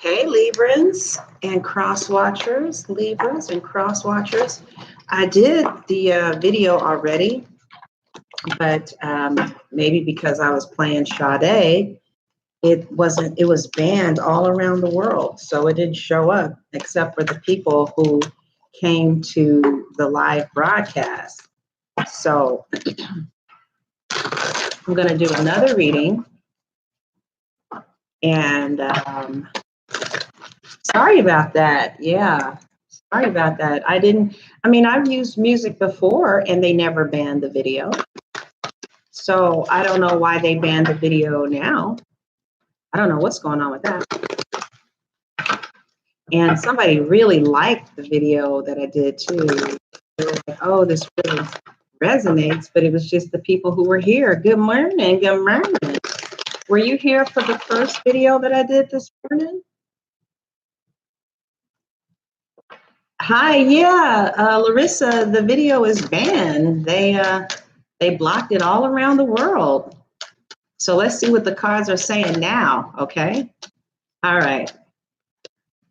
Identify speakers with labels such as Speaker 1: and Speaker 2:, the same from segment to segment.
Speaker 1: Hey, Librans and cross watchers, Libras and cross watchers. I did the video already, but maybe because I was playing Sade, it was banned all around the world. So it didn't show up except for the people who came to the live broadcast. So I'm going to do another reading. And sorry about that. Yeah. Sorry about that. I've used music before and they never banned the video. So I don't know why they banned the video now. I don't know what's going on with that. And somebody really liked the video that I did too. They were like, oh, this really resonates, but it was just the people who were here. Good morning. Good morning. Were you here for the first video that I did this morning? Hi, yeah, Larissa, the video is banned. They blocked it all around the world. So let's see what the cards are saying now, okay? All right.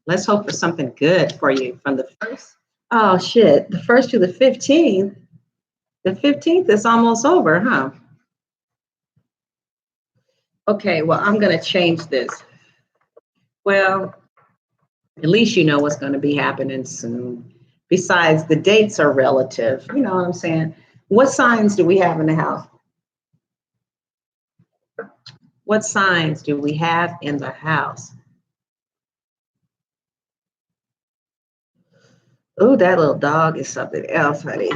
Speaker 1: Let's hope for something good for you from the first. Oh, shit, the first to the 15th. The 15th is almost over, huh? Okay, well, I'm going to change this. Well, at least you know what's going to be happening soon. Besides, the dates are relative. You know what I'm saying? What signs do we have in the house? What signs do we have in the house? Oh, that little dog is something else, honey.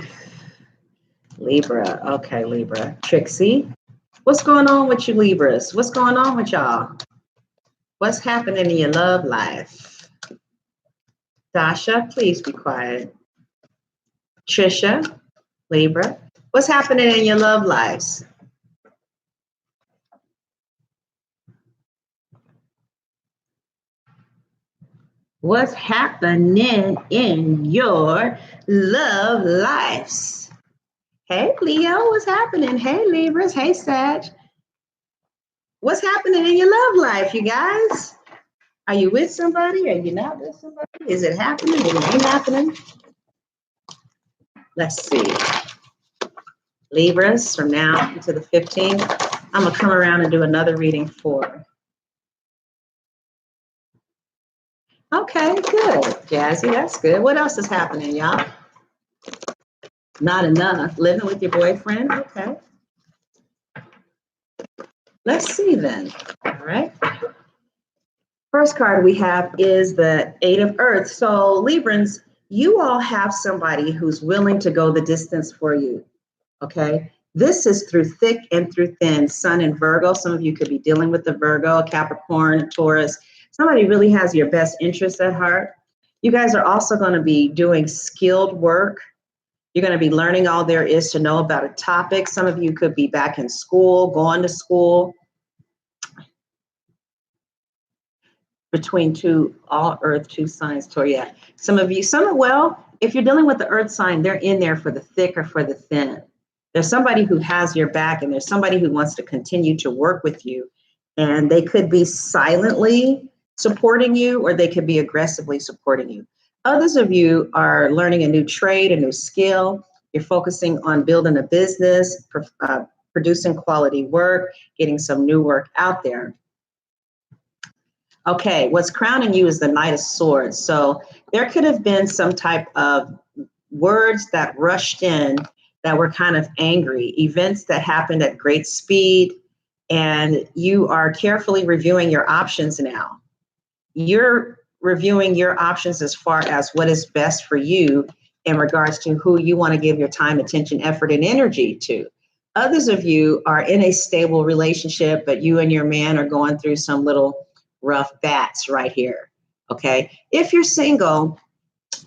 Speaker 1: Libra. Okay, Libra. Trixie. What's going on with you, Libras? What's going on with y'all? What's happening in your love life? Dasha, please be quiet. Trisha, Libra. What's happening in your love lives? What's happening in your love lives? Hey, Leo, what's happening? Hey, Libras. Hey, Sag. What's happening in your love life, you guys? Are you with somebody? Are you not with somebody? Is it happening? Is it ain't happening? Let's see. Libras, from now to the 15th. I'm going to come around and do another reading for. Okay, good. Jazzy, that's good. What else is happening, y'all? Not enough. Living with your boyfriend? Okay. Let's see then. All right. First card we have is the Eight of Earth. So Librans, you all have somebody who's willing to go the distance for you, okay? This is through thick and through thin, Sun and Virgo. Some of you could be dealing with the Virgo, Capricorn, Taurus. Somebody really has your best interests at heart. You guys are also going to be doing skilled work. You're going to be learning all there is to know about a topic. Some of you could be back in school, going to school. Between two, all earth, two signs, Toria. Some of you, if you're dealing with the earth sign, they're in there for the thick or for the thin. There's somebody who has your back and there's somebody who wants to continue to work with you. And they could be silently supporting you or they could be aggressively supporting you. Others of you are learning a new trade, a new skill. You're focusing on building a business, producing quality work, getting some new work out there. Okay, what's crowning you is the Knight of Swords. So there could have been some type of words that rushed in that were kind of angry, events that happened at great speed, and you are carefully reviewing your options now. You're reviewing your options as far as what is best for you in regards to who you want to give your time, attention, effort, and energy to. Others of you are in a stable relationship, but you and your man are going through some little rough bats right here, okay? If you're single,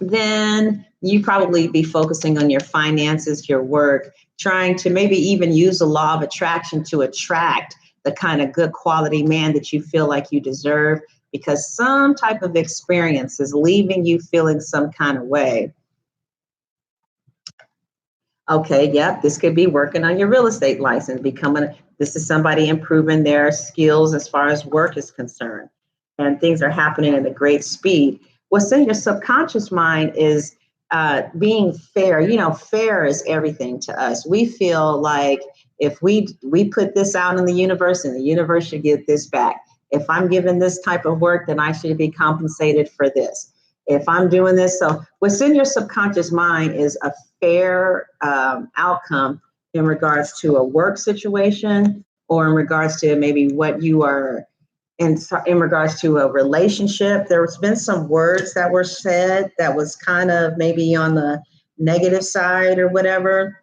Speaker 1: then you probably be focusing on your finances, your work, trying to maybe even use the law of attraction to attract the kind of good quality man that you feel like you deserve, because some type of experience is leaving you feeling some kind of way. Okay, yep, this could be working on your real estate license, this is somebody improving their skills as far as work is concerned. and things are happening at a great speed. What's in your subconscious mind is being fair. You know, fair is everything to us. We feel like if we put this out in the universe, and the universe should get this back. If I'm given this type of work, then I should be compensated for this. If I'm doing this, so what's in your subconscious mind is a fair outcome in regards to a work situation, or in regards to maybe what you are in regards to a relationship. There's been some words that were said that was kind of maybe on the negative side or whatever.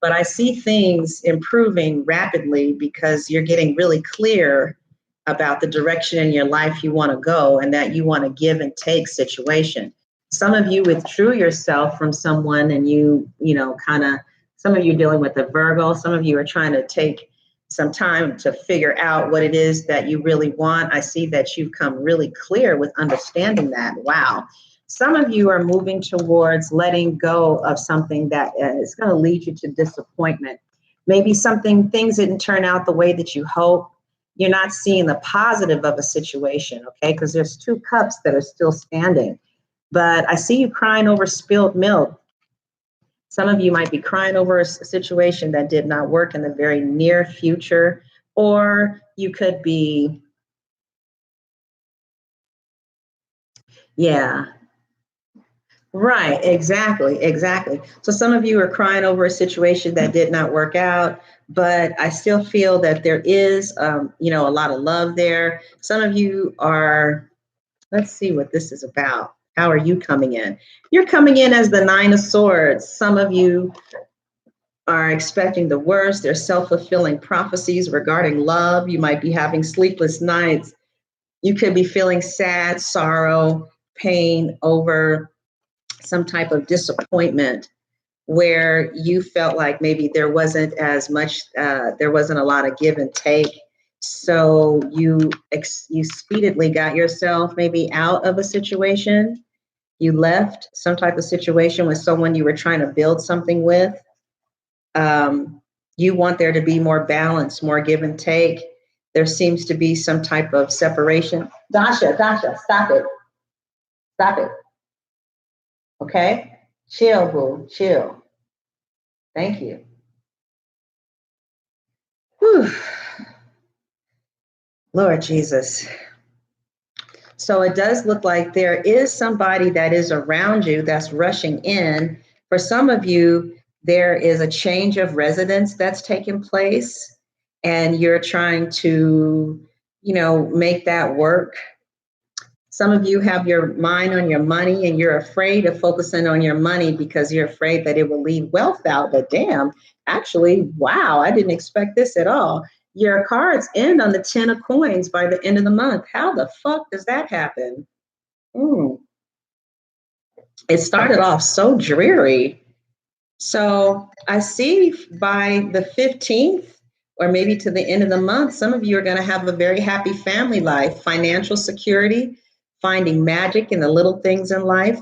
Speaker 1: But I see things improving rapidly because you're getting really clear about the direction in your life you want to go, and that you want to give and take situation. Some of you withdrew yourself from someone, and you know, kind of, some of you dealing with a Virgo, some of you are trying to take some time to figure out what it is that you really want. I see that you've come really clear with understanding that. Wow. Some of you are moving towards letting go of something that is going to lead you to disappointment. Maybe things didn't turn out the way that you hope. You're not seeing the positive of a situation, okay? Because there's 2 cups that are still standing. But I see you crying over spilled milk. Some of you might be crying over a situation that did not work in the very near future, or you could be, yeah, right, exactly. So some of you are crying over a situation that did not work out, but I still feel that there is, you know, a lot of love there. Some of you are, let's see what this is about. How are you coming in? You're coming in as the 9 of Swords. Some of you are expecting the worst. There's self-fulfilling prophecies regarding love. You might be having sleepless nights. You could be feeling sad, sorrow, pain over some type of disappointment where you felt like maybe there wasn't as much, there wasn't a lot of give and take. So you speedily got yourself maybe out of a situation. You left some type of situation with someone you were trying to build something with. You want there to be more balance, more give and take. There seems to be some type of separation. Dasha, stop it. Stop it. Okay? Chill, boo, chill. Thank you. Whew. Lord Jesus. So it does look like there is somebody that is around you that's rushing in. For some of you, there is a change of residence that's taking place, and you're trying to, you know, make that work. Some of you have your mind on your money, and you're afraid of focusing on your money because you're afraid that it will leave wealth out. But damn, actually, wow, I didn't expect this at all. Your cards end on the 10 of coins by the end of the month. How the fuck does that happen? It started off so dreary. So I see by the 15th, or maybe to the end of the month, some of you are going to have a very happy family life, financial security, finding magic in the little things in life.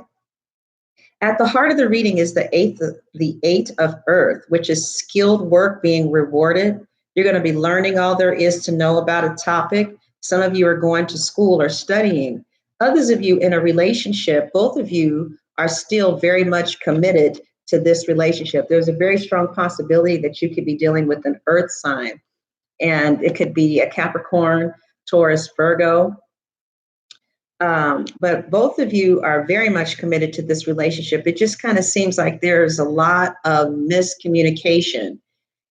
Speaker 1: At the heart of the reading is the eight of earth, which is skilled work being rewarded. You're going to be learning all there is to know about a topic. Some of you are going to school or studying. Others of you in a relationship, both of you are still very much committed to this relationship. There's a very strong possibility that you could be dealing with an earth sign, and it could be a Capricorn, Taurus, Virgo. But both of you are very much committed to this relationship. It just kind of seems like there's a lot of miscommunication,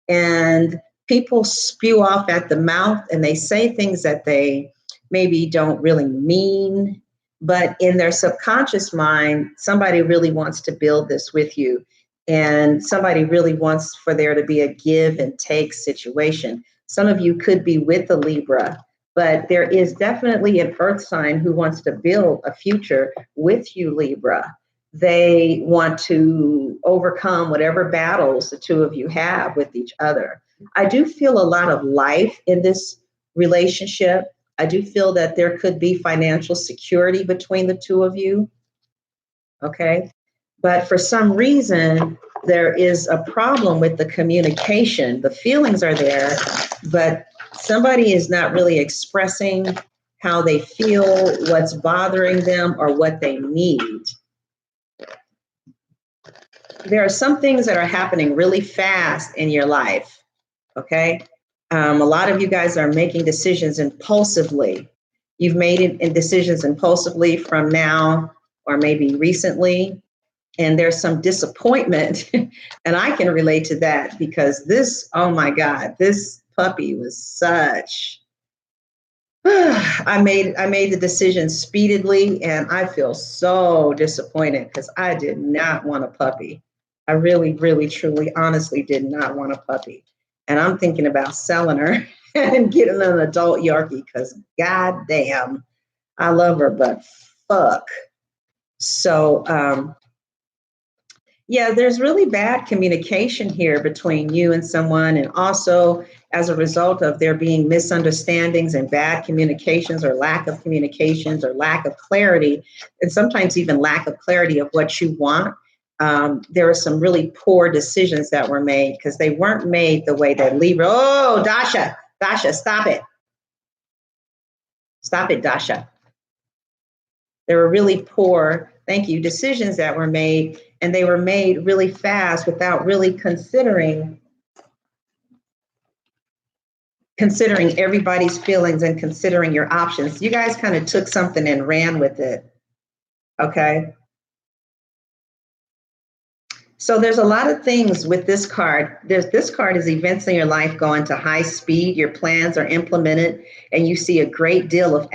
Speaker 1: and people spew off at the mouth, and they say things that they maybe don't really mean, but in their subconscious mind, somebody really wants to build this with you, and somebody really wants for there to be a give and take situation. Some of you could be with a Libra, but there is definitely an earth sign who wants to build a future with you, Libra. They want to overcome whatever battles the two of you have with each other. I do feel a lot of life in this relationship. I do feel that there could be financial security between the two of you. Okay. But for some reason, there is a problem with the communication. The feelings are there, but somebody is not really expressing how they feel, what's bothering them, or what they need. There are some things that are happening really fast in your life, okay? A lot of you guys are making decisions impulsively. You've made it in decisions impulsively from now or maybe recently, and there's some disappointment. And I can relate to that because this, oh my God, this puppy was such, I made the decision speedily, and I feel so disappointed because I did not want a puppy. I really, really, truly, honestly did not want a puppy. And I'm thinking about selling her and getting an adult Yorkie because goddamn, I love her, but fuck. So yeah, there's really bad communication here between you and someone. And also, as a result of there being misunderstandings and bad communications or lack of communications or lack of clarity, and sometimes even lack of clarity of what you want, there are some really poor decisions that were made because they weren't made the way that Libra. Oh, Dasha, stop it. Stop it, Dasha. There were really poor, thank you, decisions that were made, and they were made really fast without really considering everybody's feelings and considering your options. You guys kind of took something and ran with it, okay? So there's a lot of things with this card. This card is events in your life going to high speed. Your plans are implemented, and you see a great deal of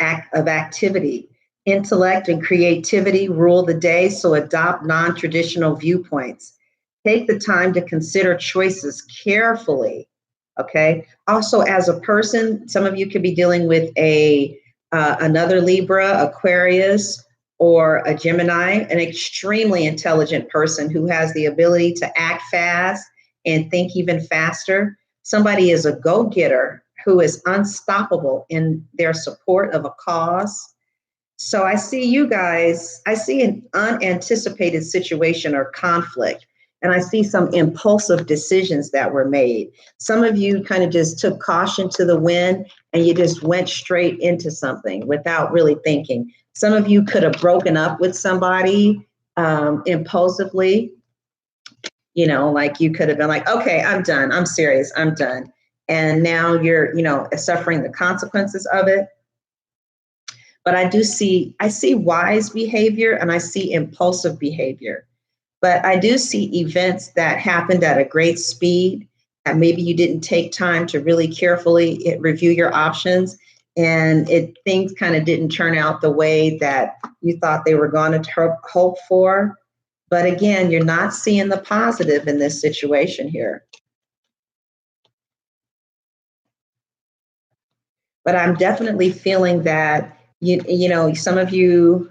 Speaker 1: activity. Intellect and creativity rule the day, so adopt non-traditional viewpoints. Take the time to consider choices carefully, okay? Also, as a person, some of you could be dealing with another Libra, Aquarius, or a Gemini, an extremely intelligent person who has the ability to act fast and think even faster. Somebody is a go-getter who is unstoppable in their support of a cause. So I see you guys, I see an unanticipated situation or conflict, and I see some impulsive decisions that were made. Some of you kind of just took caution to the wind and you just went straight into something without really thinking. Some of you could have broken up with somebody impulsively, you know, like you could have been like, okay, I'm done. I'm serious. I'm done. And now you're, you know, suffering the consequences of it. But I see wise behavior and I see impulsive behavior. But I do see events that happened at a great speed that maybe you didn't take time to really carefully review your options, and things kind of didn't turn out the way that you thought they were going to hope for. But again, you're not seeing the positive in this situation here. But I'm definitely feeling that you know, some of you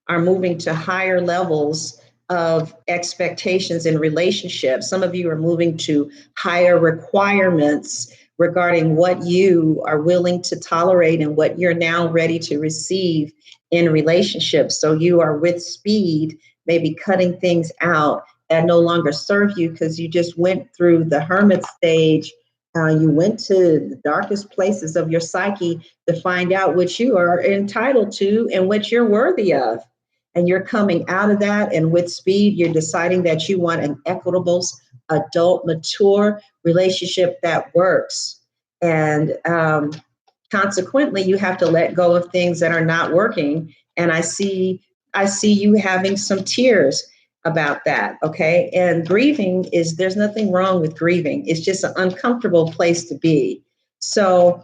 Speaker 1: are moving to higher levels of expectations in relationships. Some of you are moving to higher requirements regarding what you are willing to tolerate and what you're now ready to receive in relationships. So you are with speed, maybe cutting things out that no longer serve you because you just went through the hermit stage. You went to the darkest places of your psyche to find out what you are entitled to and what you're worthy of. And you're coming out of that, and with speed, you're deciding that you want an equitable, adult, mature relationship that works. And consequently, you have to let go of things that are not working. And I see you having some tears about that, okay? And there's nothing wrong with grieving. It's just an uncomfortable place to be. So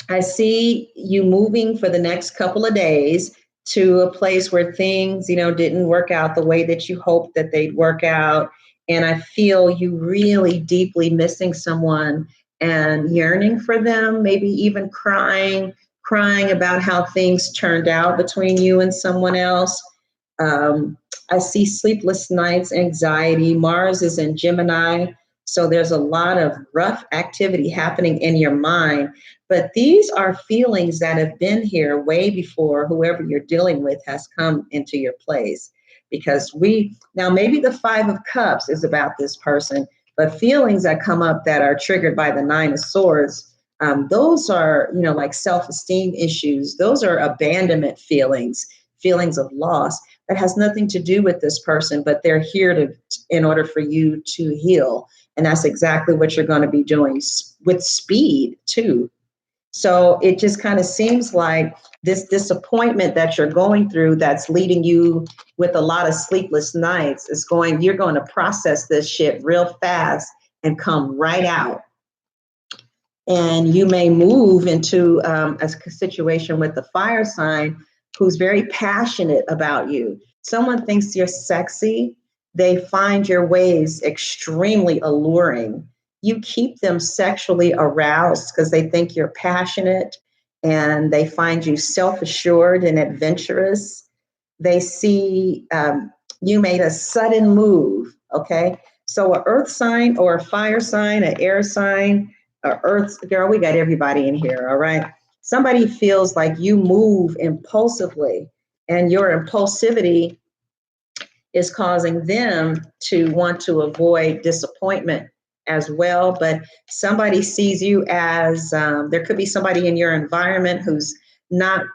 Speaker 1: I see you moving for the next couple of days to a place where things, you know, didn't work out the way that you hoped that they'd work out. And I feel you really deeply missing someone and yearning for them, maybe even crying about how things turned out between you and someone else. I see sleepless nights, anxiety. Mars is in Gemini, so there's a lot of rough activity happening in your mind. But these are feelings that have been here way before whoever you're dealing with has come into your place. Because now maybe the 5 of Cups is about this person, but feelings that come up that are triggered by the 9 of Swords Those are, like self-esteem issues. Those are abandonment feelings, feelings of loss that has nothing to do with this person, but they're here in order for you to heal. And that's exactly what you're going to be doing with speed too. So it just kind of seems like this disappointment that you're going through that's leading you with a lot of sleepless nights you're going to process this shit real fast and come right out. And you may move into a situation with the fire sign who's very passionate about you. Someone thinks you're sexy. They find your ways extremely alluring. You keep them sexually aroused because they think you're passionate, and they find you self-assured and adventurous. They see you made a sudden move, okay? So an earth sign or a fire sign, an air sign, earth, girl, we got everybody in here, all right? Somebody feels like you move impulsively, and your impulsivity is causing them to want to avoid disappointment as well. But somebody sees you as, there could be somebody in your environment who's not,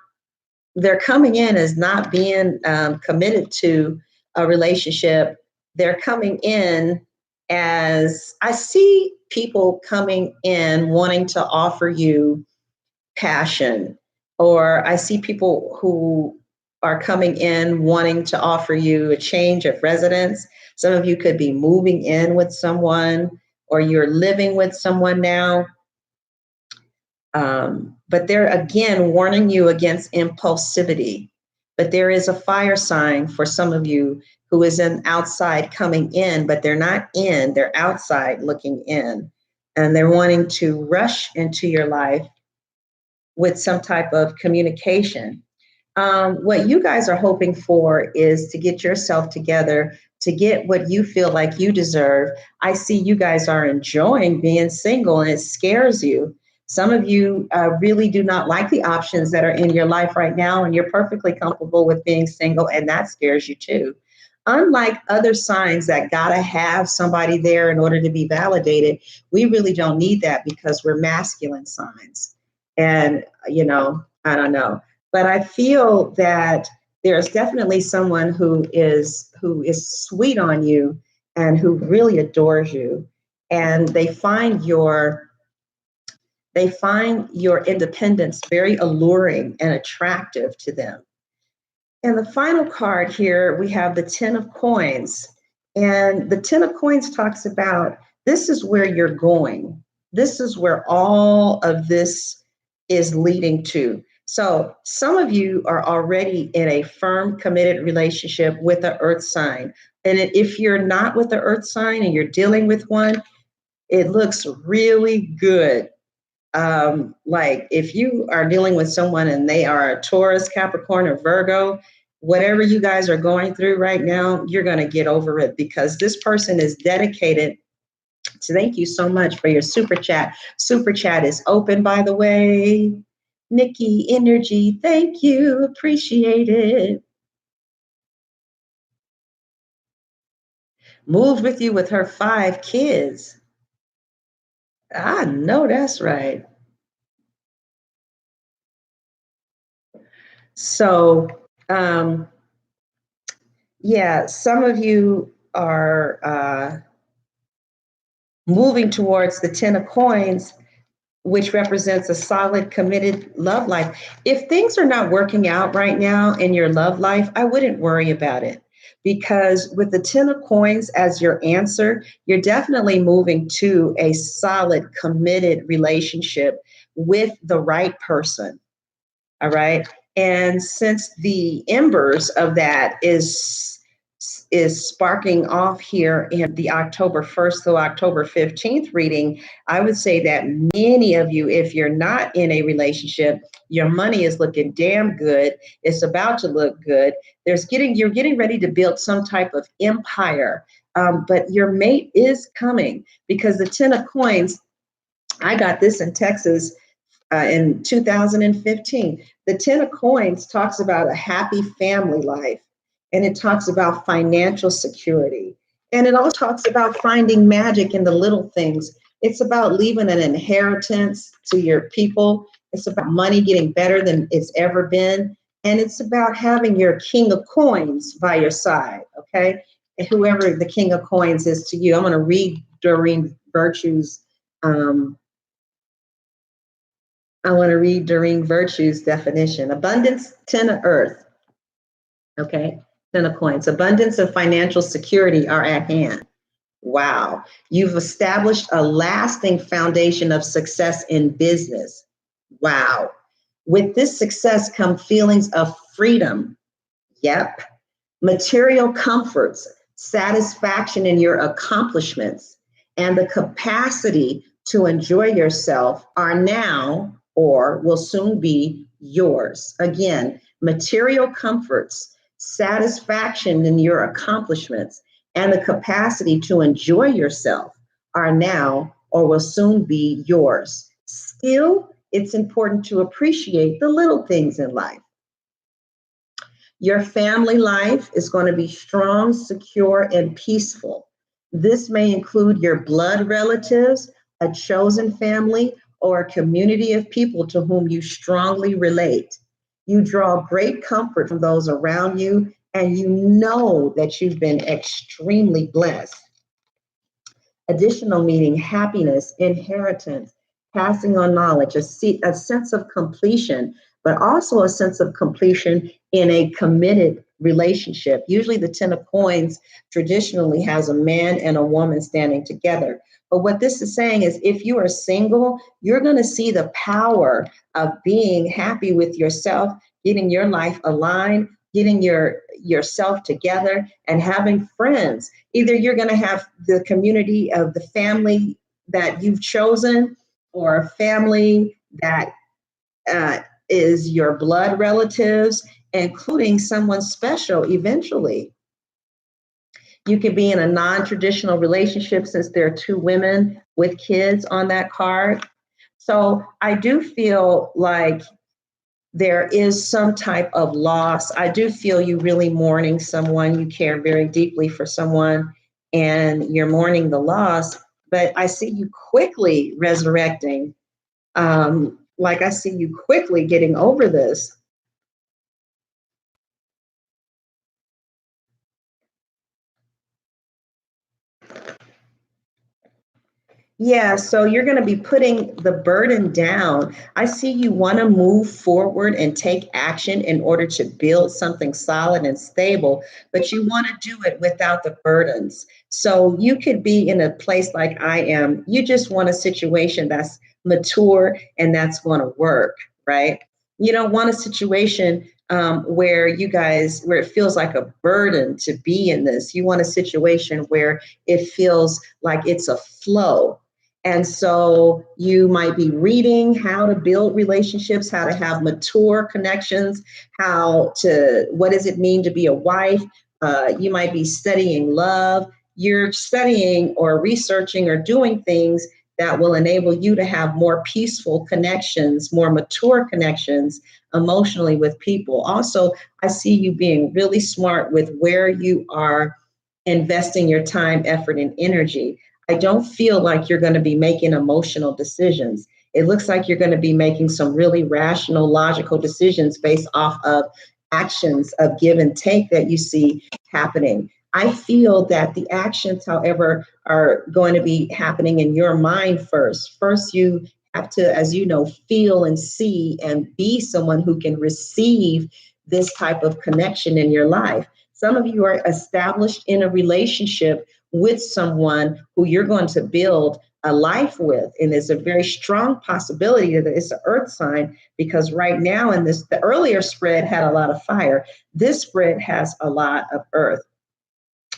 Speaker 1: they're coming in as not being committed to a relationship. They're coming in as, I see people coming in wanting to offer you passion, or I see people who are coming in wanting to offer you a change of residence. Some of you could be moving in with someone, or you're living with someone now. But they're again warning you against impulsivity. But there is a fire sign for some of you who is an outside coming in, but they're not in, they're outside looking in. And they're wanting to rush into your life with some type of communication. What you guys are hoping for is to get yourself together, to get what you feel like you deserve. I see you guys are enjoying being single, and it scares you. Some of you really do not like the options that are in your life right now, and you're perfectly comfortable with being single, and that scares you too. Unlike other signs that gotta have somebody there in order to be validated, we really don't need that because we're masculine signs. And, I don't know. But I feel that there's definitely someone who is sweet on you and who really adores you. And they find your independence very alluring and attractive to them. And the final card here, we have the Ten of Coins. And the Ten of Coins talks about, this is where you're going. This is where all of this is leading to. So some of you are already in a firm, committed relationship with an earth sign. And if you're not with the earth sign and you're dealing with one, it looks really good. Like if you are dealing with someone and they are a Taurus, Capricorn, or Virgo, whatever you guys are going through right now, you're going to get over it because this person is dedicated. So thank you so much for your super chat. Super chat is open, by the way. Nikki Energy, thank you. Appreciate it. Moved with you with her 5 kids. I know that's right. So, yeah, some of you are moving towards the Ten of Coins, which represents a solid, committed love life. If things are not working out right now in your love life, I wouldn't worry about it. Because with the Ten of Coins as your answer, you're definitely moving to a solid, committed relationship with the right person. All right. And since the embers of that is sparking off here in the October 1st through October 15th reading, I would say that many of you, if you're not in a relationship, your money is looking damn good. It's about to look good. You're getting ready to build some type of empire, but your mate is coming because the Ten of Coins, I got this in Texas in 2015. The Ten of Coins talks about a happy family life, and it talks about financial security. And it also talks about finding magic in the little things. It's about leaving an inheritance to your people. It's about money getting better than it's ever been. And it's about having your king of coins by your side, okay? And whoever the king of coins is to you. I'm going to read Doreen Virtue's, I want to read Doreen Virtue's definition. Abundance, 10 of earth, okay? 10 of coins. Abundance and financial security are at hand. Wow. You've established a lasting foundation of success in business. Wow. With this success come feelings of freedom. Yep. Material comforts, satisfaction in your accomplishments, and the capacity to enjoy yourself are now or will soon be yours. Again, material comforts, satisfaction in your accomplishments, and the capacity to enjoy yourself are now or will soon be yours. Still, it's important to appreciate the little things in life. Your family life is going to be strong, secure, and peaceful. This may include your blood relatives, a chosen family, or a community of people to whom you strongly relate. You draw great comfort from those around you, and you know that you've been extremely blessed. Additional meaning, happiness, inheritance, passing on knowledge, a sense of completion, but also a sense of completion in a committed relationship. Usually the 10 of coins traditionally has a man and a woman standing together. But what this is saying is if you are single, you're going to see the power of being happy with yourself, getting your life aligned, getting yourself together, and having friends. Either you're going to have the community of the family that you've chosen, or a family that is your blood relatives, including someone special eventually. You could be in a non-traditional relationship since there are two women with kids on that card. So I do feel like there is some type of loss. I do feel you really mourning someone. You care very deeply for someone and you're mourning the loss, but I see you quickly resurrecting. Like I see you quickly getting over this. Yeah, so you're going to be putting the burden down. I see you want to move forward and take action in order to build something solid and stable, but you want to do it without the burdens. So you could be in a place like I am. You just want a situation that's mature and that's going to work, right? You don't want a situation where where it feels like a burden to be in this. You want a situation where it feels like it's a flow. And so you might be reading how to build relationships, how to have mature connections, what does it mean to be a wife? You might be studying love. You're studying or researching or doing things that will enable you to have more peaceful connections, more mature connections emotionally with people. Also, I see you being really smart with where you are investing your time, effort, and energy. I don't feel like you're going to be making emotional decisions. It looks like you're going to be making some really rational, logical decisions based off of actions of give and take that you see happening. I feel that the actions, however, are going to be happening in your mind first. First, you have to, as you know, feel and see and be someone who can receive this type of connection in your life. Some of you are established in a relationship with someone who you're going to build a life with. And there's a very strong possibility that it's an earth sign, because right now in this, the earlier spread had a lot of fire. This spread has a lot of earth.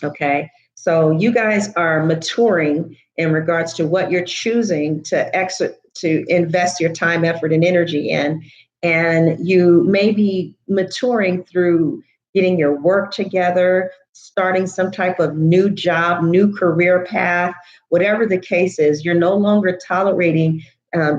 Speaker 1: Okay. So you guys are maturing in regards to what you're choosing to invest your time, effort, and energy in. And you may be maturing through getting your work together, starting some type of new job, new career path, whatever the case is. You're no longer tolerating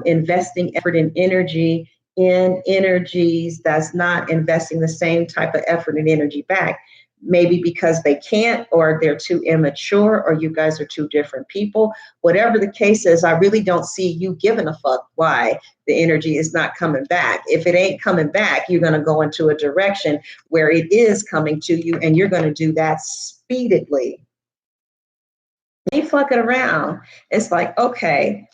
Speaker 1: investing effort and energy in energies that's not investing the same type of effort and energy back. maybe because they can't, or they're too immature, or you guys are two different people. Whatever the case is, I really don't see you giving a fuck why the energy is not coming back. If it ain't coming back, you're going to go into a direction where it is coming to you, and you're going to do that speedily. Ain't fucking around. It's like, okay,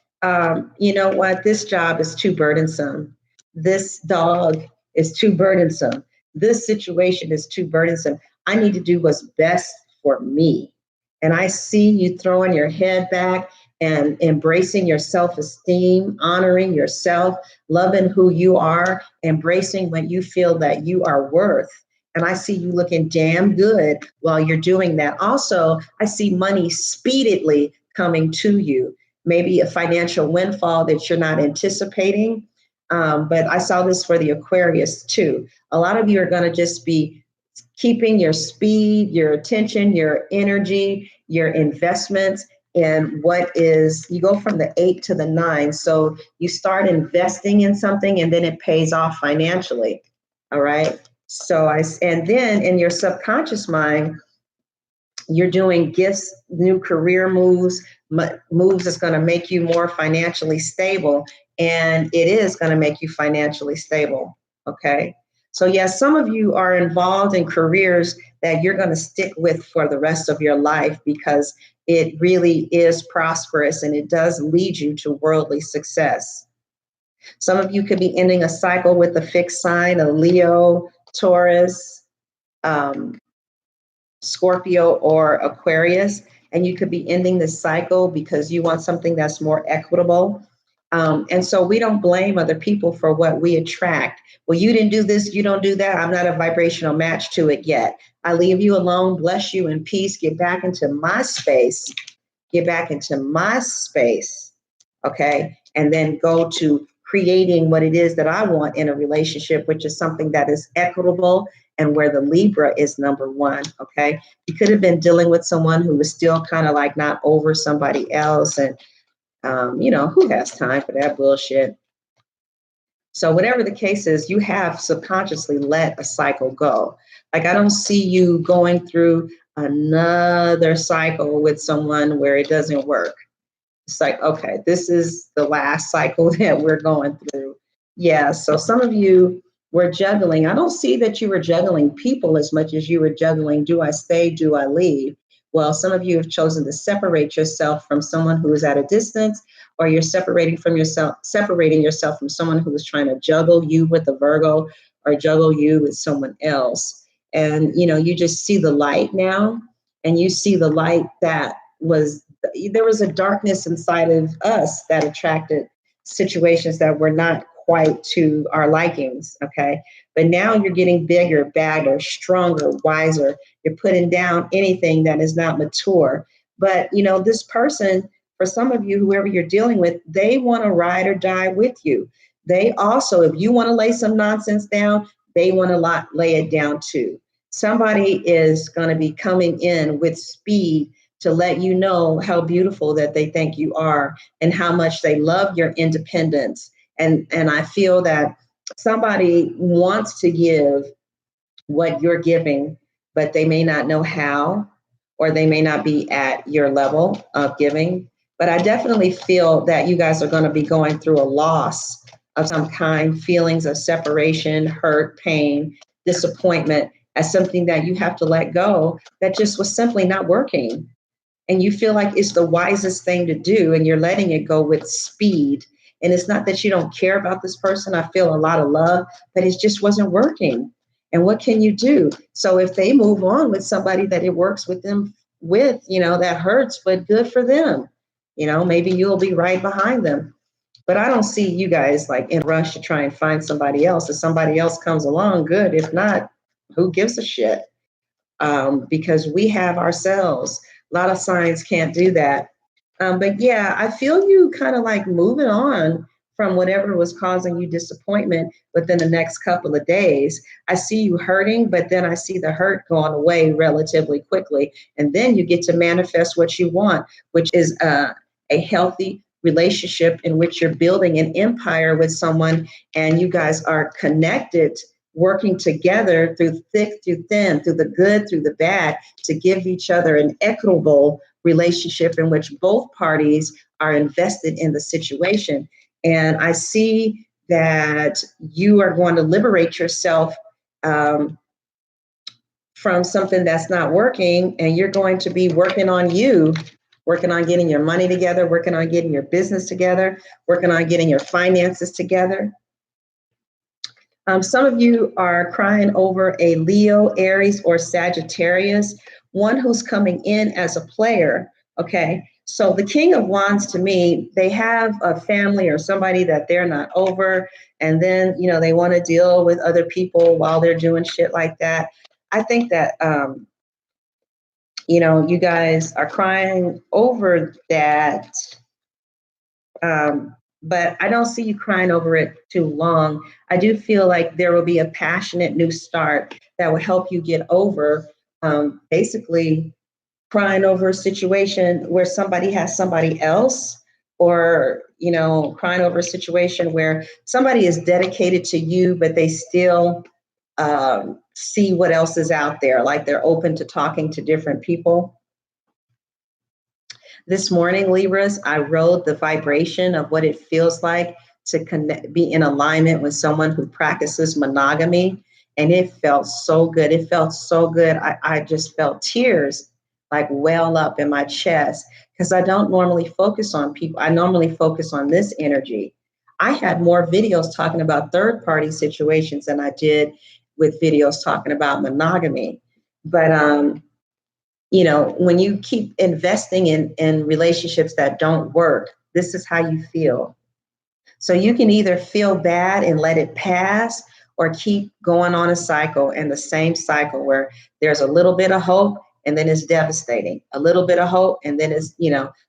Speaker 1: you know what? This job is too burdensome. This dog is too burdensome. This situation is too burdensome. I need to do what's best for me. And I see you throwing your head back and embracing your self-esteem, honoring yourself, loving who you are, embracing what you feel that you are worth. And I see you looking damn good while you're doing that. Also, I see money speedily coming to you, maybe a financial windfall that you're not anticipating. But I saw this for the Aquarius too. A lot of you are going to just be keeping your speed, your attention, your energy, your investments in what is, you go from the 8 to the 9. So you start investing in something and then it pays off financially. All right. So and then in your subconscious mind, you're doing gifts, new career moves, moves that's going to make you more financially stable. And it is going to make you financially stable. Okay. So yes, some of you are involved in careers that you're going to stick with for the rest of your life because it really is prosperous and it does lead you to worldly success. Some of you could be ending a cycle with a fixed sign, a Leo, Taurus, Scorpio, or Aquarius, and you could be ending this cycle because you want something that's more equitable. And so we don't blame other people for what we attract. Well, you didn't do this, you don't do that. I'm not a vibrational match to it yet. I leave you alone, bless you in peace, get back into my space, okay? And then go to creating what it is that I want in a relationship, which is something that is equitable and where the Libra is number one, okay? You could have been dealing with someone who was still kind of like not over somebody else, and who has time for that bullshit? So whatever the case is, you have subconsciously let a cycle go. Like, I don't see you going through another cycle with someone where it doesn't work. It's like, okay, this is the last cycle that we're going through. Yeah, so some of you were juggling. I don't see that you were juggling people as much as you were juggling, do I stay, do I leave? Well, some of you have chosen to separate yourself from someone who is at a distance, or you're separating yourself from someone who is trying to juggle you with a Virgo or juggle you with someone else. And, you just see the light now, and you see the light that there was a darkness inside of us that attracted situations that were not quite to our likings, okay? But now you're getting bigger, badder, stronger, wiser. You're putting down anything that is not mature. But, this person, for some of you, whoever you're dealing with, they want to ride or die with you. They also, if you want to lay some nonsense down, they want to lay it down too. Somebody is going to be coming in with speed to let you know how beautiful that they think you are and how much they love your independence. And I feel that somebody wants to give what you're giving, but they may not know how, or they may not be at your level of giving. But I definitely feel that you guys are going to be going through a loss of some kind, feelings of separation, hurt, pain, disappointment, as something that you have to let go that just was simply not working. And you feel like it's the wisest thing to do, and you're letting it go with speed. And it's not that you don't care about this person. I feel a lot of love, but it just wasn't working. And what can you do? So if they move on with somebody that it works with them with, that hurts, but good for them. Maybe you'll be right behind them. But I don't see you guys like in a rush to try and find somebody else. If somebody else comes along, good. If not, who gives a shit? Because we have ourselves. A lot of signs can't do that. But yeah, I feel you kind of like moving on from whatever was causing you disappointment within the next couple of days. I see you hurting, but then I see the hurt going away relatively quickly. And then you get to manifest what you want, which is a healthy relationship in which you're building an empire with someone, and you guys are connected working together through thick, through thin, through the good, through the bad, to give each other an equitable relationship in which both parties are invested in the situation. And I see that you are going to liberate yourself from something that's not working, and you're going to be working on you, working on getting your money together, working on getting your business together, working on getting your finances together. Some of you are crying over a Leo, Aries, or Sagittarius, one who's coming in as a player. Okay. So the King of Wands, to me, they have a family or somebody that they're not over. And then, they want to deal with other people while they're doing shit like that. I think that, you guys are crying over that. But I don't see you crying over it too long. I do feel like there will be a passionate new start that will help you get over basically crying over a situation where somebody has somebody else, or, crying over a situation where somebody is dedicated to you, but they still see what else is out there. Like they're open to talking to different people. This morning, Libras, I rode the vibration of what it feels like to be in alignment with someone who practices monogamy. And it felt so good. It felt so good. I just felt tears like well up in my chest, because I don't normally focus on people. I normally focus on this energy. I had more videos talking about third-party situations than I did with videos talking about monogamy. But when you keep investing in relationships that don't work, this is how you feel. So you can either feel bad and let it pass, or keep going on a cycle, and the same cycle where there's a little bit of hope and then it's devastating, a little bit of hope and then it's,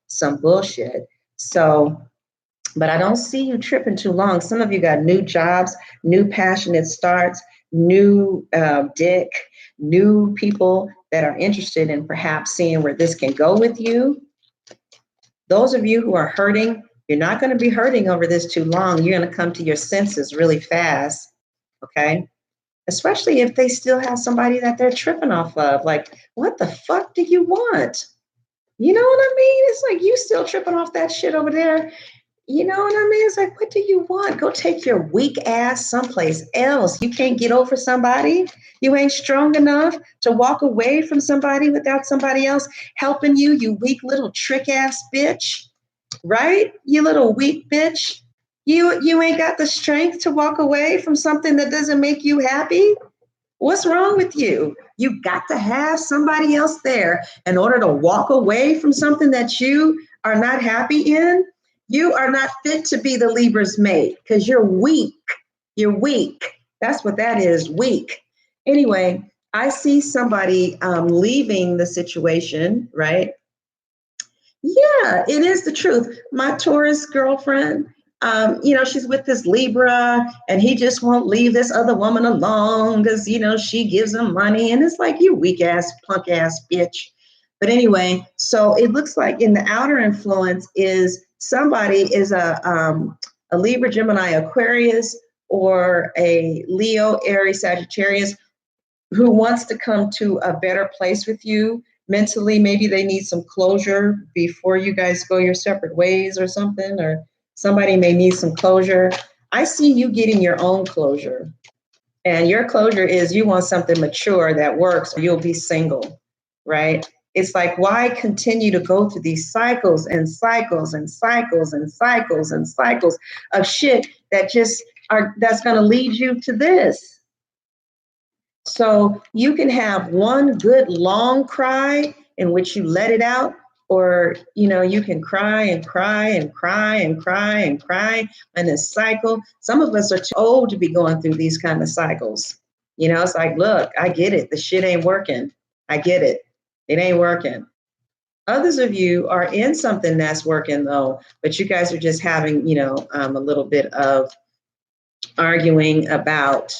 Speaker 1: some bullshit. So, but I don't see you tripping too long. Some of you got new jobs, new passionate starts, new dick, new people that are interested in perhaps seeing where this can go with you. Those of you who are hurting, you're not going to be hurting over this too long. You're going to come to your senses really fast, okay? Especially if they still have somebody that they're tripping off of. Like, what the fuck do you want? You know what I mean? It's like you still tripping off that shit over there. You know what I mean? It's like, what do you want? Go take your weak ass someplace else. You can't get over somebody. You ain't strong enough to walk away from somebody without somebody else helping you, you weak little trick ass bitch, right? You little weak bitch. You ain't got the strength to walk away from something that doesn't make you happy. What's wrong with you? You got to have somebody else there in order to walk away from something that you are not happy in. You are not fit to be the Libra's mate because you're weak. You're weak. That's what that is, weak. Anyway, I see somebody leaving the situation, right? Yeah, it is the truth. My Taurus girlfriend, she's with this Libra, and he just won't leave this other woman alone because, she gives him money. And it's like, you weak ass, punk ass bitch. But anyway, so it looks like in the outer influence is somebody is a Libra, Gemini, Aquarius, or a Leo, Aries, Sagittarius who wants to come to a better place with you mentally. Maybe they need some closure before you guys go your separate ways or something, or somebody may need some closure. I see you getting your own closure. And your closure is you want something mature that works, or you'll be single, right? It's like, why continue to go through these cycles and cycles and cycles and cycles and cycles of shit that that's going to lead you to this? So you can have one good long cry in which you let it out, or, you can cry and cry and cry and cry and cry in this cycle. Some of us are too old to be going through these kind of cycles. It's like, look, I get it. The shit ain't working. I get it. It ain't working. Others of you are in something that's working though, but you guys are just having, a little bit of arguing about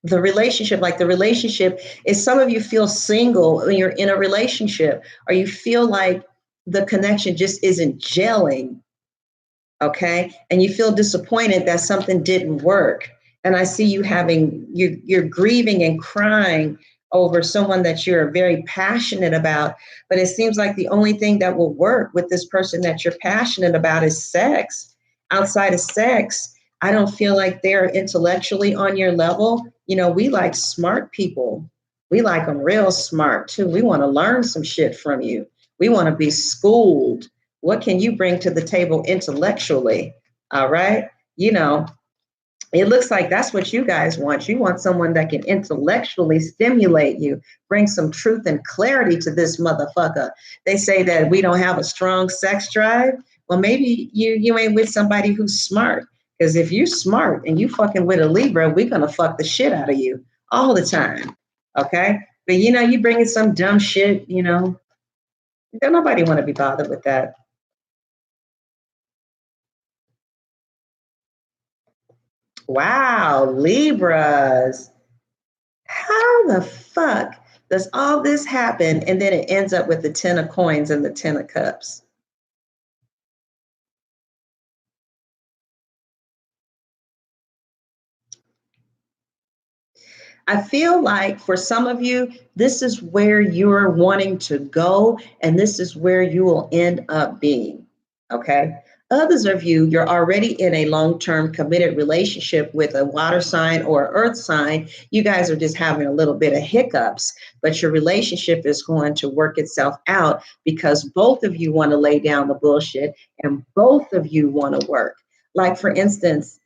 Speaker 1: the relationship. Like the relationship is, some of you feel single when you're in a relationship, or you feel like the connection just isn't gelling. Okay. And you feel disappointed that something didn't work. And I see you you're grieving and crying over someone that you're very passionate about. But it seems like the only thing that will work with this person that you're passionate about is sex. Outside of sex, I don't feel like they're intellectually on your level. You know, we like smart people. We like them real smart too. We want to learn some shit from you. We want to be schooled. What can you bring to the table intellectually? All right. You know, it looks like that's what you guys want. You want someone that can intellectually stimulate you, bring some truth and clarity to this motherfucker. They say that we don't have a strong sex drive. Well, maybe you ain't with somebody who's smart. Because if you're smart and you fucking with a Libra, we're gonna fuck the shit out of you all the time. Okay? But you know, you bringing some dumb shit, you know, don't nobody want to be bothered with that. Wow, Libras. How the fuck does all this happen and then it ends up with the 10 of coins and the 10 of cups? I feel like for some of you, this is where you're wanting to go, and this is where you will end up being. Okay. Others of you, you're already in a long term committed relationship with a water sign or earth sign. You guys are just having a little bit of hiccups, but your relationship is going to work itself out because both of you want to lay down the bullshit and both of you want to work. Like, for instance,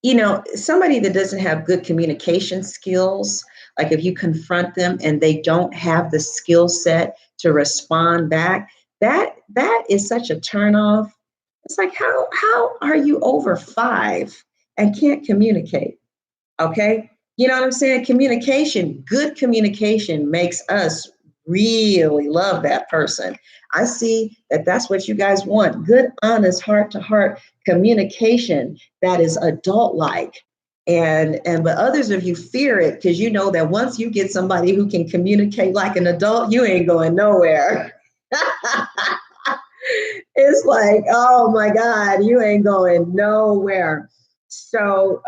Speaker 1: you know, somebody that doesn't have good communication skills, like if you confront them and they don't have the skill set to respond back, that is such a turnoff. It's like, how are you over 5 and can't communicate? Okay. You know what I'm saying? Communication, good communication makes us really love that person. I see that that's what you guys want. Good, honest, heart to heart communication that is adult like. And but others of you fear it because you know that once you get somebody who can communicate like an adult, you ain't going nowhere. It's like, oh my God, you ain't going nowhere. So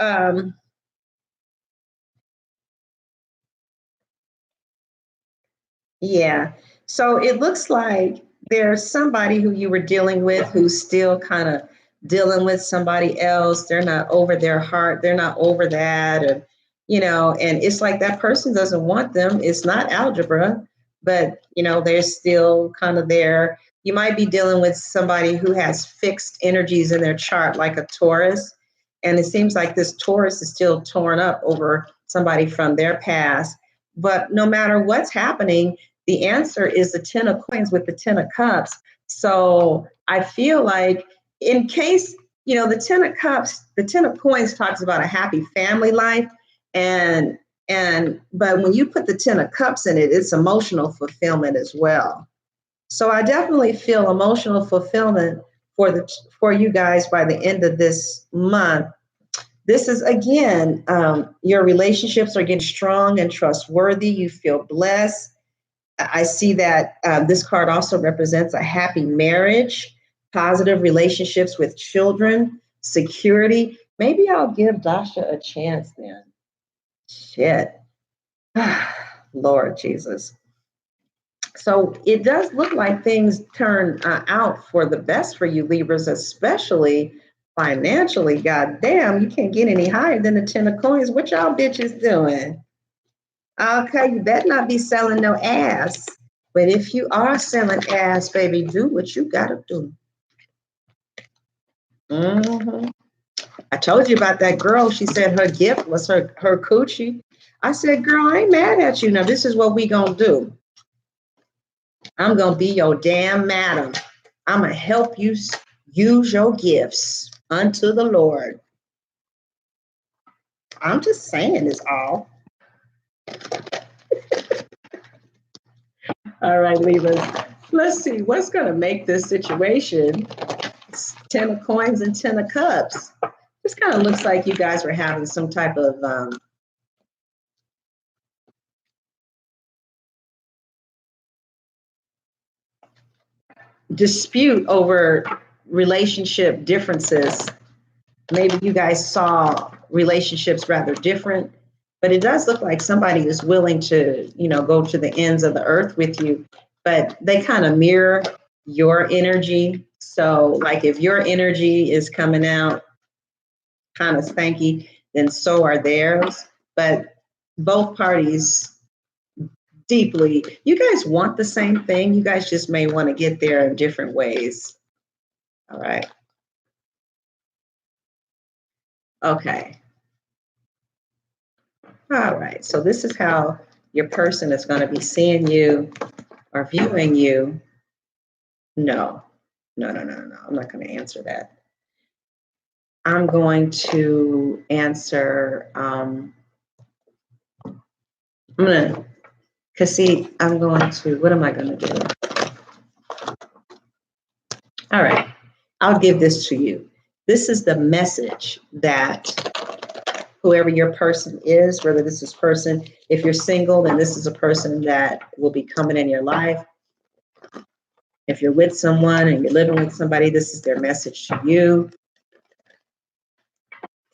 Speaker 1: yeah. So it looks like there's somebody who you were dealing with who's still kind of dealing with somebody else. They're not over their heart. They're not over that. And, you know, and it's like that person doesn't want them. It's not algebra, but, you know, they're still kind of there. You might be dealing with somebody who has fixed energies in their chart, like a Taurus. And it seems like this Taurus is still torn up over somebody from their past. But no matter what's happening, the answer is the 10 of coins with the 10 of cups. So I feel like in case, you know, the 10 of cups, the 10 of coins talks about a happy family life. But when you put the 10 of cups in it, it's emotional fulfillment as well. So I definitely feel emotional fulfillment for you guys by the end of this month. This is again, your relationships are getting strong and trustworthy. You feel blessed. I see that this card also represents a happy marriage, positive relationships with children, security. Maybe I'll give Dasha a chance then. Shit. Lord Jesus. So it does look like things turn out for the best for you, Libras, especially financially. God damn, you can't get any higher than the 10 of coins. What y'all bitches doing? Okay, you better not be selling no ass. But if you are selling ass, baby, do what you gotta do. Mm-hmm. I told you about that girl. She said her gift was her coochie. I said, girl, I ain't mad at you. Now, this is what we gonna do. I'm gonna be your damn madam. I'm gonna help you use your gifts unto the Lord. I'm just saying is all. All right, Libras. Let's see what's gonna make this situation. It's 10 of coins and 10 of cups. This kind of looks like you guys were having some type of dispute over relationship differences. maybe you guys saw relationships rather different, but it does look like somebody is willing to, go to the ends of the earth with you, but they kind of mirror your energy. So like if your energy is coming out kind of stanky, then so are theirs. But both parties deeply, you guys want the same thing. You guys just may want to get there in different ways. All right. Okay. All right. So this is how your person is going to be seeing you or viewing you. No. I'm not going to answer that. I'm going to answer, I'm going to, because see, I'm going to, what am I going to do? All right. I'll give this to you. This is the message that whoever your person is, whether this is person, if you're single, then this is a person that will be coming in your life. If you're with someone and you're living with somebody, this is their message to you.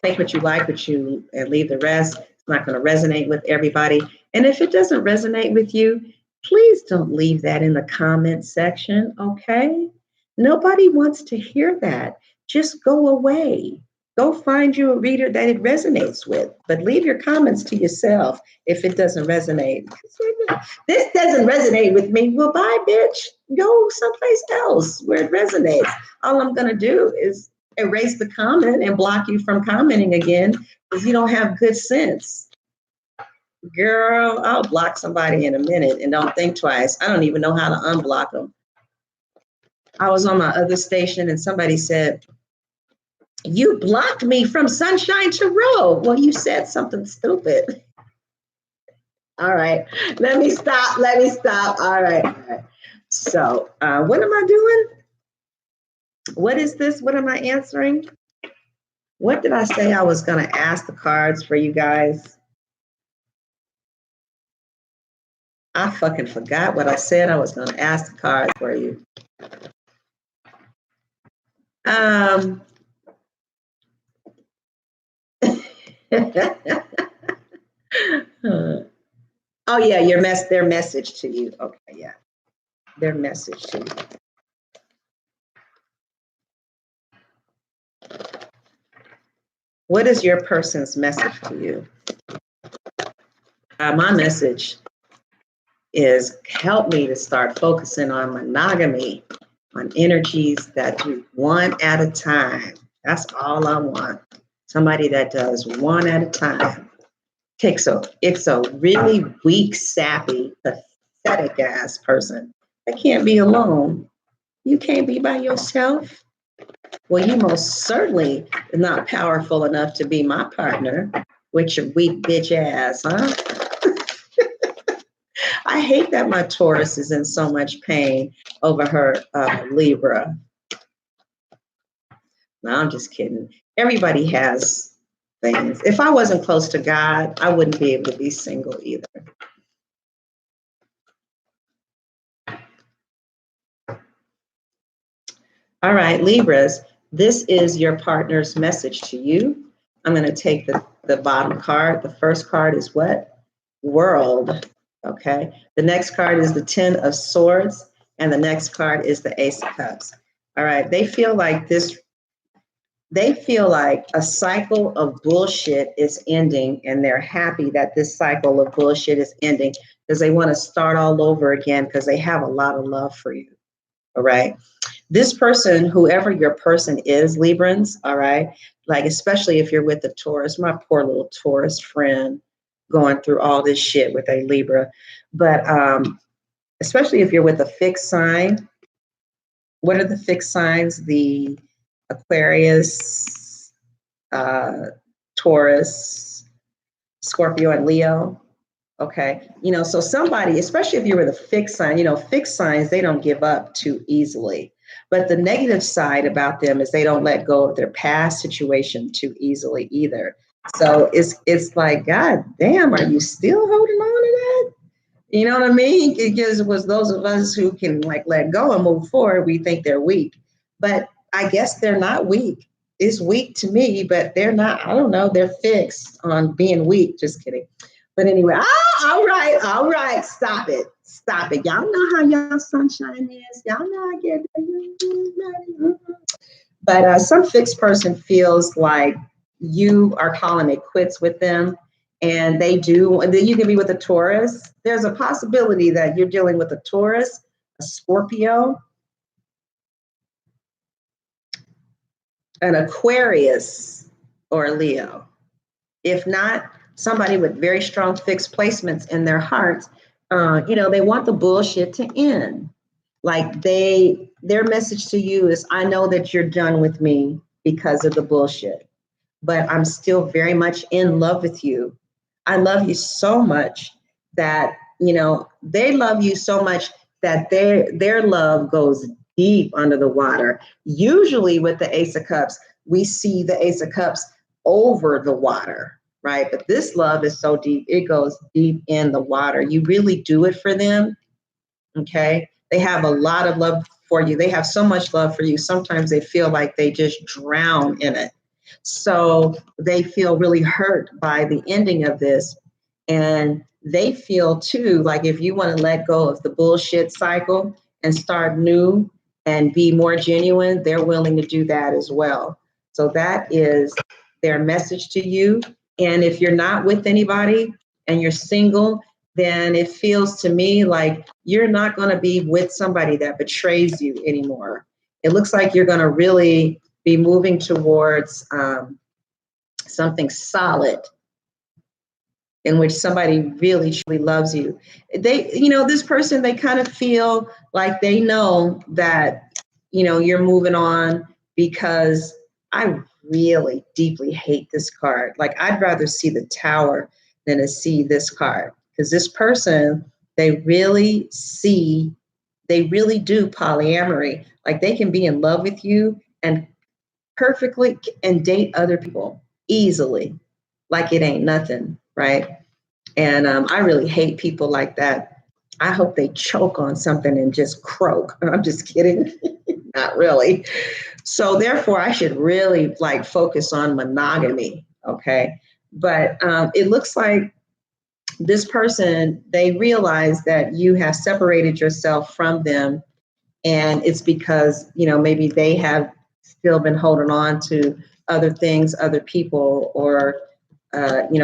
Speaker 1: Take what you like, and leave the rest. It's not going to resonate with everybody. And if it doesn't resonate with you, please don't leave that in the comment section, okay? Nobody wants to hear that. Just go away. Go find you a reader that it resonates with, but leave your comments to yourself if it doesn't resonate. This doesn't resonate with me. Well, bye, bitch. Go someplace else where it resonates. All I'm going to do is erase the comment and block you from commenting again because you don't have good sense. Girl, I'll block somebody in a minute and don't think twice. I don't even know how to unblock them. I was on my other station and somebody said, "You blocked me from Sunshine to Row." Well, you said something stupid. All right, let me stop. All right. So what am I doing? What is this? What am I answering? What did I say I was going to ask the cards for you guys? I fucking forgot what I said I was going to ask the cards for you. Oh yeah, their message to you. Okay, yeah. Their message to you. What is your person's message to you? My message is help me to start focusing on monogamy, on energies that do one at a time. That's all I want. Somebody that does one at a time. It's a really weak, sappy, pathetic ass person that can't be alone. You can't be by yourself. Well, you most certainly are not powerful enough to be my partner with your weak bitch ass, huh? I hate that my Taurus is in so much pain over her Libra. No, I'm just kidding. Everybody has things. If I wasn't close to God, I wouldn't be able to be single either. All right, Libras, this is your partner's message to you. I'm going to take the bottom card. The first card is what? World. Okay. The next card is the 10 of Swords, and the next card is the Ace of Cups. All right. They feel like a cycle of bullshit is ending, and they're happy that this cycle of bullshit is ending because they want to start all over again because they have a lot of love for you. All right. This person, whoever your person is, Librans, all right, like especially if you're with a Taurus, my poor little Taurus friend going through all this shit with a Libra, but especially if you're with a fixed sign. What are the fixed signs? The Aquarius, Taurus, Scorpio, and Leo. Okay, so somebody, especially if you're with a fixed sign, fixed signs, they don't give up too easily. But the negative side about them is they don't let go of their past situation too easily either. So it's like, God damn, are you still holding on to that? You know what I mean? Because it was those of us who can like let go and move forward, we think they're weak. But I guess they're not weak. is weak to me, but they're not, I don't know, they're fixed on being weak. Just kidding. But anyway, all right, stop it. Stop it. Y'all know how y'all sunshine is. Y'all know I get it. But some fixed person feels like you are calling it quits with them, and they do. And then you can be with a Taurus. There's a possibility that you're dealing with a Taurus, a Scorpio, an Aquarius, or a Leo. If not, somebody with very strong fixed placements in their hearts, they want the bullshit to end. Like their message to you is, I know that you're done with me because of the bullshit, but I'm still very much in love with you. I love you so much that, they love you so much that their love goes deep under the water. Usually with the Ace of Cups, we see the Ace of Cups over the water, right? But this love is so deep, it goes deep in the water. You really do it for them, okay? They have a lot of love for you. They have so much love for you. Sometimes they feel like they just drown in it. So they feel really hurt by the ending of this. And they feel too, like if you want to let go of the bullshit cycle and start new and be more genuine, they're willing to do that as well. So that is their message to you. And if you're not with anybody and you're single, then it feels to me like you're not going to be with somebody that betrays you anymore. It looks like you're going to really be moving towards something solid in which somebody really truly loves you. This person, they kind of feel like they know that, you're moving on, because I really deeply hate this card. Like, I'd rather see the Tower than to see this card, because this person, they really do polyamory. Like, they can be in love with you and perfectly and date other people easily, like it ain't nothing, right? And I really hate people like that. I hope they choke on something and just croak. I'm just kidding. Not really. So therefore, I should really focus on monogamy, okay? But it looks like this person, they realize that you have separated yourself from them, and it's because, maybe they have still been holding on to other things, other people, or,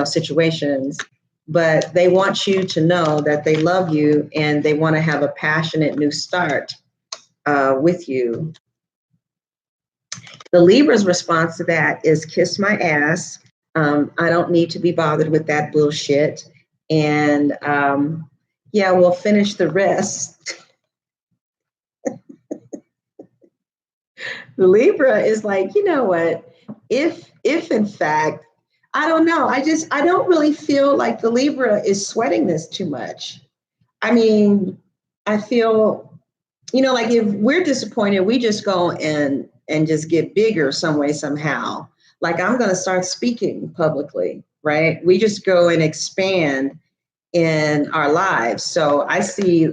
Speaker 1: situations. But they want you to know that they love you and they want to have a passionate new start with you. The Libra's response to that is kiss my ass. I don't need to be bothered with that bullshit. And we'll finish the rest. The Libra is like, you know what? If in fact, I don't know. I don't really feel like the Libra is sweating this too much. I mean, I feel, like if we're disappointed, we just go and just get bigger some way, somehow. Like, I'm going to start speaking publicly, right? We just go and expand in our lives. So I see,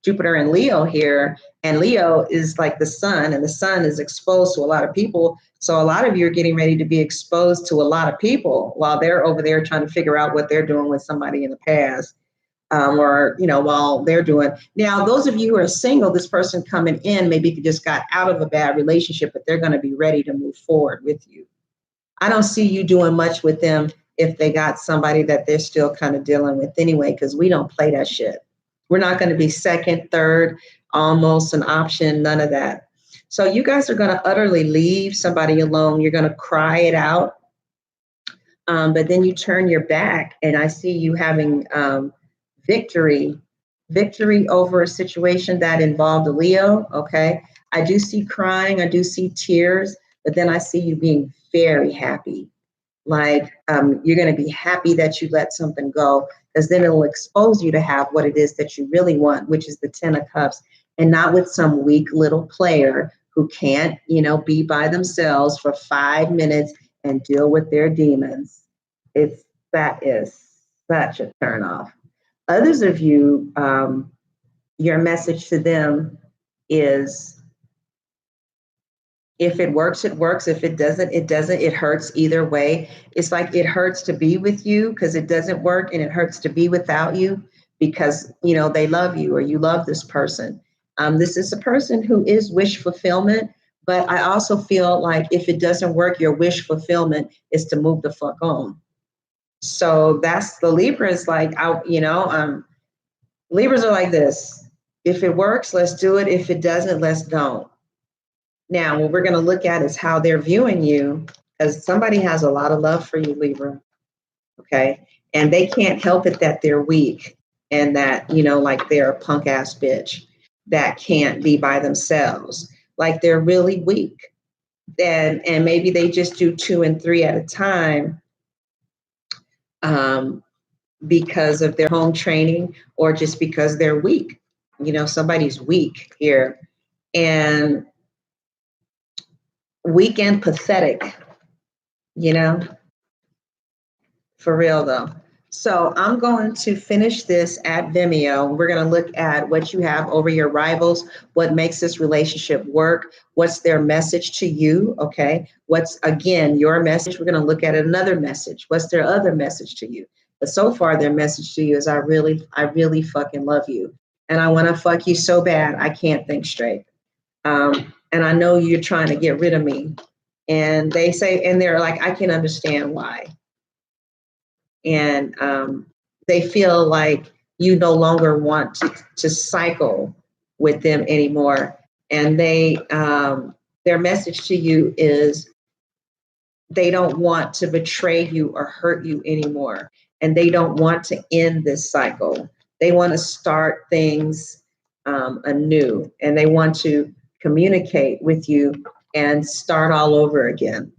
Speaker 1: Jupiter and Leo here, and Leo is like the sun, and the sun is exposed to a lot of people. So a lot of you are getting ready to be exposed to a lot of people while they're over there trying to figure out what they're doing with somebody in the past. While they're doing. Now, those of you who are single, this person coming in maybe just got out of a bad relationship, but they're going to be ready to move forward with you. I don't see you doing much with them if they got somebody that they're still kind of dealing with anyway, because we don't play that shit. We're not going to be second, third, almost an option, none of that. So you guys are going to utterly leave somebody alone. You're going to cry it out. But then you turn your back, and I see you having victory over a situation that involved a Leo. Okay. I do see crying. I do see tears, but then I see you being very happy. Like you're going to be happy that you let something go, because then it'll expose you to have what it is that you really want, which is the 10 of Cups, and not with some weak little player who can't, be by themselves for 5 minutes and deal with their demons. That is such a turnoff. Others of you, your message to them is If it works, it works. If it doesn't, it doesn't. It hurts either way. It's like it hurts to be with you because it doesn't work, and it hurts to be without you because they love you or you love this person. This is a person who is wish fulfillment, but I also feel like if it doesn't work, your wish fulfillment is to move the fuck on. So that's the Libras Libras are like this. If it works, let's do it. If it doesn't, let's don't. Now, what we're going to look at is how they're viewing you, because somebody has a lot of love for you, Libra. Okay. And they can't help it that they're weak and that, like they're a punk ass bitch that can't be by themselves. Like they're really weak. And maybe they just do 2 and 3 at a time because of their home training or just because they're weak. Somebody's weak here. And weak and pathetic, for real though. So I'm going to finish this at Vimeo. We're going to look at what you have over your rivals, what makes this relationship work, what's their message to you, okay? What's, again, your message? We're going to look at another message. What's their other message to you? But so far, their message to you is I really fucking love you. And I want to fuck you so bad, I can't think straight. And I know you're trying to get rid of me. And they say, and they're like, I can understand why. And they feel like you no longer want to cycle with them anymore. And their message to you is they don't want to betray you or hurt you anymore. And they don't want to end this cycle. They want to start things anew, and they want to communicate with you and start all over again.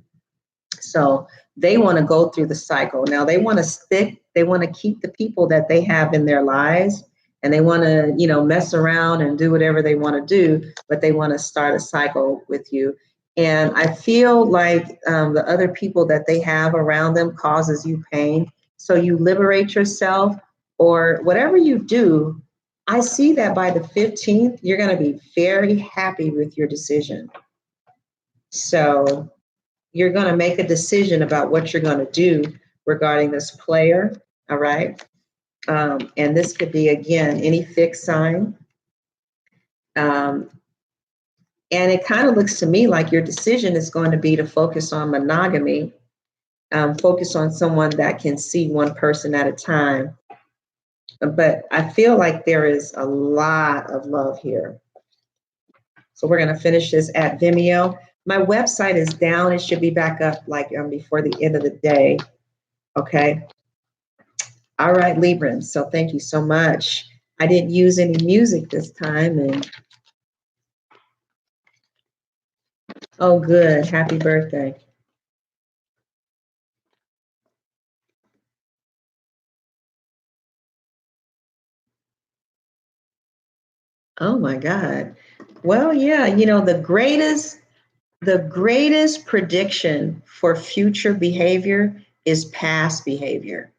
Speaker 1: So they want to go through the cycle. Now they want to keep the people that they have in their lives, and they want to, mess around and do whatever they want to do, but they want to start a cycle with you. And I feel like the other people that they have around them causes you pain. So you liberate yourself or whatever you do. I see that by the 15th, you're going to be very happy with your decision. So you're going to make a decision about what you're going to do regarding this player. All right. And this could be, again, any fixed sign. And it kind of looks to me like your decision is going to be to focus on monogamy, focus on someone that can see one person at a time. But I feel like there is a lot of love here. So we're going to finish this at Vimeo. My website is down. It should be back up like before the end of the day. Okay. All right, Librans. So thank you so much. I didn't use any music this time. And oh, good. Happy birthday. Oh my God. Well, yeah, the greatest prediction for future behavior is past behavior.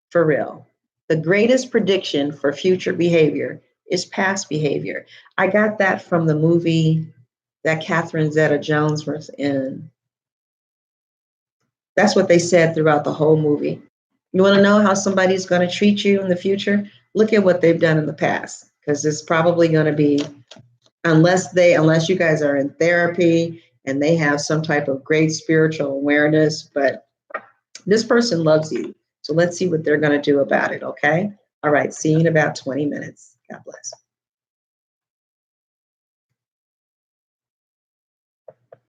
Speaker 1: For real. The greatest prediction for future behavior is past behavior. I got that from the movie that Catherine Zeta-Jones was in. That's what they said throughout the whole movie. You want to know how somebody's going to treat you in the future? Look at what they've done in the past, because it's probably going to be, unless you guys are in therapy and they have some type of great spiritual awareness, but this person loves you. So let's see what they're going to do about it. Okay. All right. See you in about 20 minutes. God bless.